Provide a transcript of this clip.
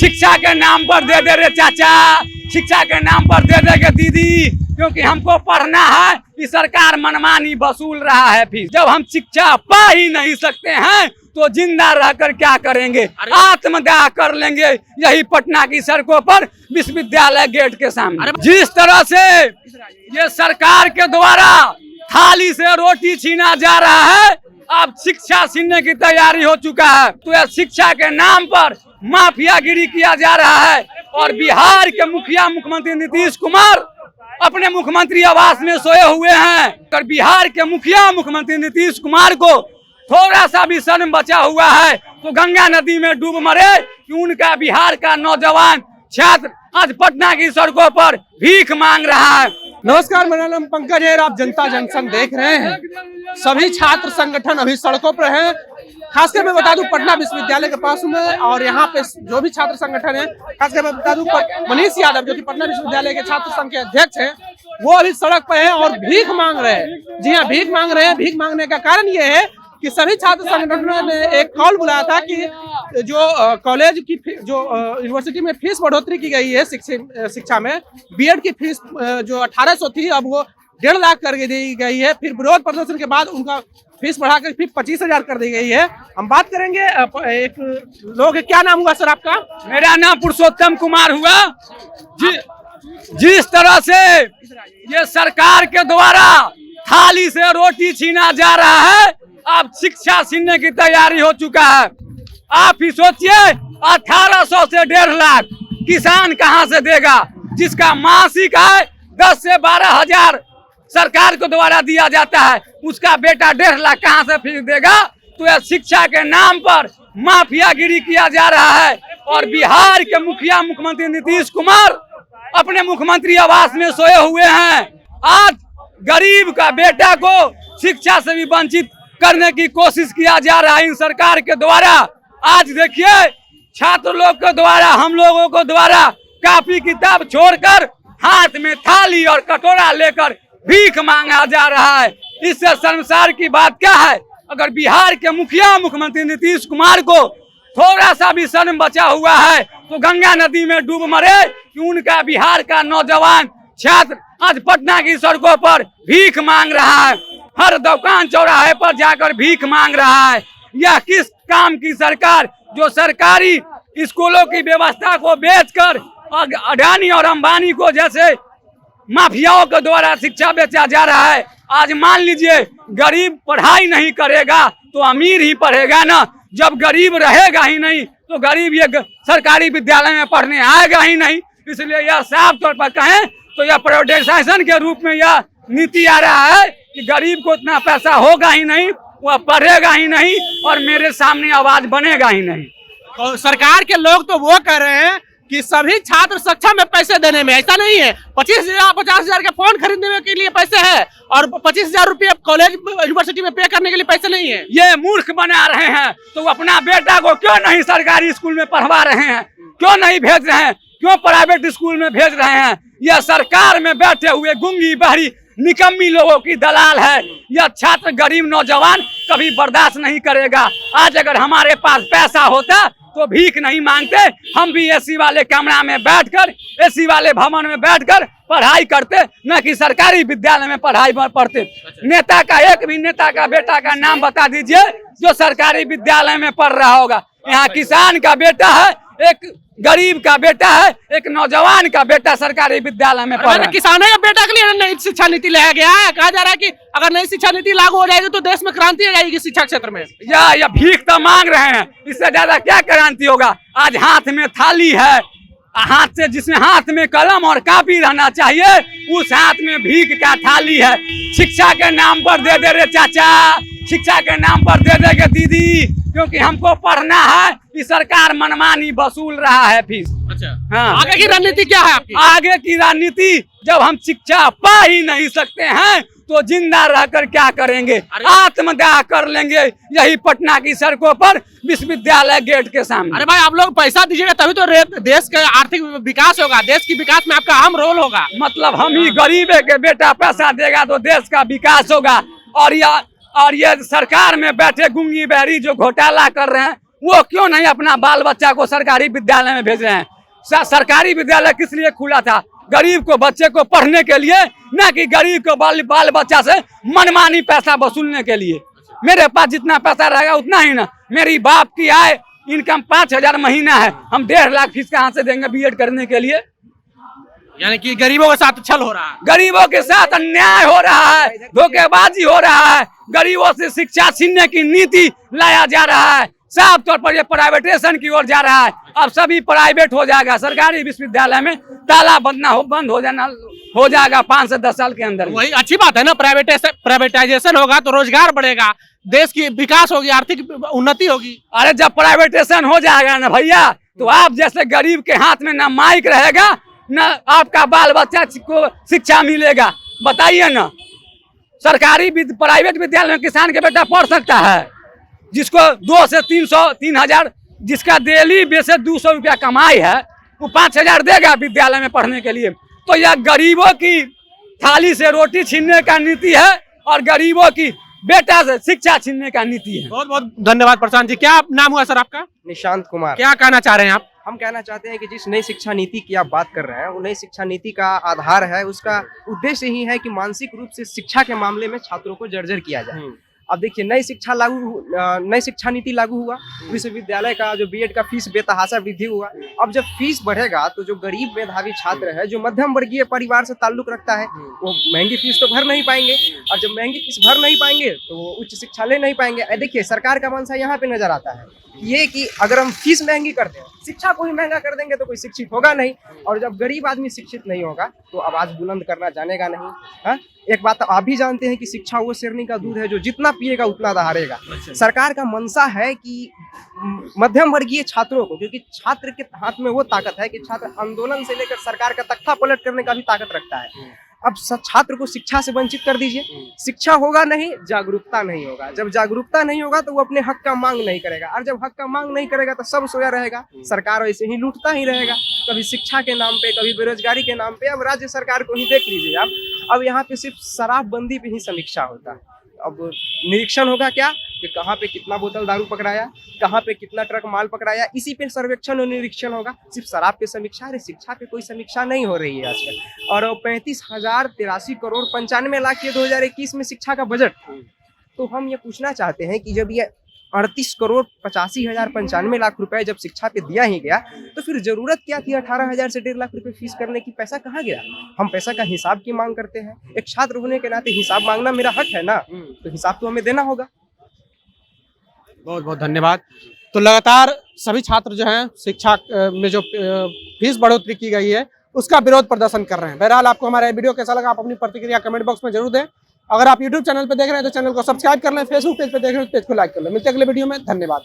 शिक्षा के नाम पर दे दे रे चाचा, शिक्षा के नाम पर दे दे के दीदी, क्योंकि हमको पढ़ना है। ये सरकार मनमानी वसूल रहा है फीस। जब हम शिक्षा पा ही नहीं सकते हैं तो जिंदा रहकर क्या करेंगे? आत्मदाह कर लेंगे यही पटना की सड़कों पर विश्वविद्यालय गेट के सामने। जिस तरह से ये सरकार के द्वारा थाली से रोटी छीना जा रहा है, अब शिक्षा छीनने की तैयारी हो चुका है। तो यह शिक्षा के नाम पर माफियागिरी किया जा रहा है। और बिहार के मुखिया मुख्यमंत्री नीतीश कुमार अपने मुख्यमंत्री आवास में सोए हुए हैं। और बिहार के मुखिया मुख्यमंत्री नीतीश कुमार को थोड़ा सा भी शर्म बचा हुआ है तो गंगा नदी में डूब मरे कि उनका बिहार का नौजवान छात्र आज पटना की सड़कों पर भीख मांग रहा है। नमस्कार, मेरा नाम पंकज है। आप जनता जंक्शन देख रहे हैं। सभी छात्र संगठन अभी सड़कों पर हैं। खासकर मैं बता दूं पटना विश्वविद्यालय के पास में, और यहाँ पे जो भी छात्र संगठन है, खासकर मैं बता दूं मनीष यादव जो कि पटना विश्वविद्यालय के छात्र संघ के अध्यक्ष हैं, वो अभी सड़क पर हैं और भीख मांग रहे हैं। जी हाँ, भीख मांग रहे हैं। भीख मांगने का कारण ये है कि सभी छात्र संगठनों ने एक कॉल बुलाया था कि जो कॉलेज की जो यूनिवर्सिटी में फीस बढ़ोतरी की गई है शिक्षा में, बीएड की फीस जो 1800 थी अब वो 1.5 लाख कर दी गई है। फिर विरोध प्रदर्शन के बाद उनका फीस बढ़ाकर फिर 25,000 कर दी गई है। हम बात करेंगे एक लोग, क्या नाम हुआ सर आपका? मेरा नाम पुरुषोत्तम कुमार हुआ। जिस तरह से ये सरकार के द्वारा थाली से रोटी छीना जा रहा है, अब शिक्षा छीनने की तैयारी हो चुका है। आप ही सोचिए, 1800 से 1.5 लाख किसान कहां से देगा, जिसका मासिक आय 10 से 12 हजार सरकार के द्वारा दिया जाता है, उसका बेटा 1.5 लाख कहां से फीस देगा? तो यह शिक्षा के नाम पर माफियागिरी किया जा रहा है। और बिहार के मुखिया मुख्यमंत्री नीतीश कुमार अपने मुख्यमंत्री आवास में सोए हुए हैं। आज गरीब का बेटा को शिक्षा से भी वंचित करने की कोशिश किया जा रहा है इन सरकार के द्वारा। आज देखिए, छात्र लोग के द्वारा, हम लोगों को द्वारा कॉपी किताब छोड़कर हाथ में थाली और कटोरा लेकर भीख मांगा जा रहा है। इससे शर्मसार की बात क्या है? अगर बिहार के मुखिया मुख्यमंत्री नीतीश कुमार को थोड़ा सा भी शर्म बचा हुआ है तो गंगा नदी में डूब मरे कि उनका बिहार का नौजवान छात्र आज पटना की सड़कों पर भीख मांग रहा है। हर दुकान चौराहे पर जाकर भीख मांग रहा है। यह किस काम की सरकार, जो सरकारी स्कूलों की व्यवस्था को बेचकर अडानी और अंबानी को जैसे माफियाओं के द्वारा शिक्षा बेचा जा रहा है। आज मान लीजिए, गरीब पढ़ाई नहीं करेगा तो अमीर ही पढ़ेगा ना। जब गरीब रहेगा ही नहीं तो गरीब ये सरकारी विद्यालय में पढ़ने आएगा ही नहीं। इसलिए यह साफ तौर पर कहें तो यह प्राइवेटाइजेशन के रूप में यह नीति आ रहा है कि गरीब को इतना पैसा होगा ही नहीं, वह पढ़ेगा ही नहीं और मेरे सामने आवाज बनेगा ही नहीं। तो सरकार के लोग तो वो कह रहे हैं कि सभी छात्र सक्षम है पैसे देने में। ऐसा नहीं है। 25,000 50,000 के फोन खरीदने के लिए पैसे है और 25,000 रुपये कॉलेज यूनिवर्सिटी में पे करने के लिए पैसे नहीं है। ये मूर्ख बना रहे हैं तो अपना बेटा को क्यों नहीं सरकारी स्कूल में पढ़वा रहे हैं? क्यों नहीं भेज रहे हैं? क्यों प्राइवेट स्कूल में भेज रहे हैं? यह सरकार में बैठे हुए गुंगी बहरी निकम्मी लोगों की दलाल है। यह छात्र गरीब नौजवान कभी बर्दाश्त नहीं करेगा। आज अगर हमारे पास पैसा होता तो भीख नहीं मांगते, हम भी एसी वाले कमरा में बैठकर, एसी वाले भवन में बैठकर पढ़ाई करते, न कि सरकारी विद्यालय में पढ़ाई पढ़ते। नेता का एक भी नेता का बेटा का नाम बता दीजिए जो सरकारी विद्यालय में पढ़ रहा होगा। यहाँ किसान का बेटा है, एक गरीब का बेटा है, एक नौजवान का बेटा सरकारी विद्यालय में पढ़ रहा है। किसानों के बेटा के लिए नई शिक्षा नीति लाया गया है। कहा जा रहा है कि अगर नई शिक्षा नीति लागू हो जाएगी तो देश में क्रांति आ जाएगी शिक्षा क्षेत्र में। या भीख तो मांग रहे हैं, इससे ज्यादा क्या क्रांति होगा? आज हाथ में थाली है, हाथ से जिसमें हाथ में कलम और कॉपी रहना चाहिए, उस हाथ में भीख का थाली है। शिक्षा के नाम पर दे दे रे चाचा, शिक्षा के नाम पर दे दे के दीदी, क्योंकि हमको पढ़ना है। ये सरकार मनमानी वसूल रहा है फीस। अच्छा, हाँ। आगे की रणनीति क्या है आपकी? आगे की रणनीति, जब हम शिक्षा पा ही नहीं सकते हैं तो जिंदा रहकर क्या करेंगे? आत्मदाह कर लेंगे यही पटना की सड़कों पर विश्वविद्यालय गेट के सामने। अरे भाई, आप लोग पैसा दीजिएगा तभी तो देश का आर्थिक विकास होगा, देश की विकास में आपका अहम रोल होगा। मतलब हम ही गरीबे के बेटा पैसा देगा तो देश का विकास होगा। और ये सरकार में बैठे गुंगी बहरी जो घोटाला कर रहे हैं वो क्यों नहीं अपना बाल बच्चा को सरकारी विद्यालय में भेज रहे हैं? सरकारी विद्यालय किस लिए खुला था? गरीब को, बच्चे को पढ़ने के लिए, ना कि गरीब को बाल बच्चा से मनमानी पैसा वसूलने के लिए। मेरे पास जितना पैसा रहेगा उतना ही ना। मेरी बाप की आय इनकम 5,000 महीना है, हम 1.5 लाख फीस कहाँ से देंगे बीएड करने के लिए? यानी कि गरीबों के साथ छल हो रहा है, गरीबों के साथ अन्याय हो रहा है, धोखेबाजी हो रहा है, गरीबों से शिक्षा छीनने की नीति लाया जा रहा है। साफ तौर पर ये प्राइवेटाइजेशन की ओर जा रहा है। अब सभी प्राइवेट हो जाएगा। सरकारी विश्वविद्यालय में ताला बंद हो जाएगा 5 से 10 साल के अंदर। वही अच्छी बात है ना। प्राइवेटाइजेशन होगा तो रोजगार बढ़ेगा, देश की विकास होगी, आर्थिक उन्नति होगी। अरे जब प्राइवेटाइजेशन हो जाएगा ना भैया, तो आप जैसे गरीब के हाथ में ना माइक रहेगा, ना आपका बाल बच्चा को शिक्षा मिलेगा। बताइए ना, सरकारी प्राइवेट विद्यालय में किसान के बेटा पढ़ सकता है, जिसको 2 से 3,000 जिसका डेली बेसिस 200 रुपया कमाई है, वो 5,000 देगा विद्यालय में पढ़ने के लिए। तो यह गरीबों की थाली से रोटी छीनने का नीति है और गरीबों की बेटा से शिक्षा छीनने का नीति है। बहुत बहुत धन्यवाद प्रशांत जी। क्या नाम हुआ सर आपका? निशांत कुमार। क्या कहना चाह रहे हैं आप? हम कहना चाहते हैं कि जिस नई शिक्षा नीति की आप बात कर रहे हैं, वो नई शिक्षा नीति का आधार है, उसका उद्देश्य ही है कि मानसिक रूप से शिक्षा के मामले में छात्रों को जर्जर किया जाए। अब देखिए, नई शिक्षा नीति लागू हुआ, विश्वविद्यालय का जो बीएड का फीस बेतहाशा वृद्धि हुआ। अब जब फीस बढ़ेगा तो जो गरीब मेधावी छात्र है, जो मध्यम वर्गीय परिवार से ताल्लुक रखता है, वो महंगी फीस तो भर नहीं पाएंगे, और जब महंगी फीस भर नहीं पाएंगे तो वो उच्च शिक्षा ले नहीं पाएंगे। देखिए, सरकार का मंशा यहाँ पे नजर आता है ये कि अगर हम फीस महंगी कर दें, शिक्षा को ही महंगा कर देंगे, तो कोई शिक्षित होगा नहीं, और जब गरीब आदमी शिक्षित नहीं होगा तो आवाज बुलंद करना जानेगा नहीं। हाँ, एक बात आप भी जानते हैं कि शिक्षा वो शेरनी का दूध है जो जितना पिएगा उतना दहाड़ेगा। सरकार का मंशा है कि मध्यम वर्गीय छात्रों को, क्योंकि छात्र के हाथ में वो ताकत है कि छात्र आंदोलन से लेकर सरकार का तख्ता पलट करने का भी ताकत रखता है। अब छात्र को शिक्षा से वंचित कर दीजिए, शिक्षा होगा नहीं, जागरूकता नहीं होगा। जब जागरूकता नहीं होगा तो वो अपने हक का मांग नहीं करेगा, और जब हक का मांग नहीं करेगा तो सब सोया रहेगा, सरकार ऐसे ही लूटता ही रहेगा, कभी शिक्षा के नाम पे, कभी बेरोजगारी के नाम पे। अब राज्य सरकार को ही देख लीजिए आप, अब यहाँ पे सिर्फ शराबबंदी पे ही समीक्षा होता है। अब निरीक्षण होगा क्या कि कहाँ पे कितना बोतल दारू पकड़ाया, कहाँ पे कितना ट्रक माल पकड़ाया, इसी पे सर्वेक्षण और निरीक्षण होगा। सिर्फ शराब पे समीक्षा, अरे शिक्षा पे कोई समीक्षा नहीं हो रही है आजकल। और 35,083 करोड़ 95 लाख ये 2021 में शिक्षा का बजट। तो हम ये पूछना चाहते हैं कि जब ये 38 करोड़ 85,095 लाख रुपए जब शिक्षा पे दिया ही गया, तो फिर जरूरत क्या थी 18,000 से 1.5 लाख रुपए फीस करने की? पैसा कहाँ गया? हम पैसा का हिसाब की मांग करते हैं। एक छात्र होने के नाते हिसाब मांगना मेरा हक है ना, तो हिसाब तो हमें देना होगा। बहुत बहुत धन्यवाद। तो लगातार सभी छात्र जो हैं शिक्षा में जो फीस बढ़ोतरी की गई है उसका विरोध प्रदर्शन कर रहे हैं। बहरहाल, आपको हमारा वीडियो कैसा लगा, आप अपनी प्रतिक्रिया कमेंट बॉक्स में जरूर दें। अगर आप यूट्यूब चैनल पर देख रहे हैं तो चैनल को सब्सक्राइब कर लें, फेसबुक पेज पर देख रहे हैं तो पेज को लाइक कर लें। मिलते हैं अगले वीडियो में। धन्यवाद।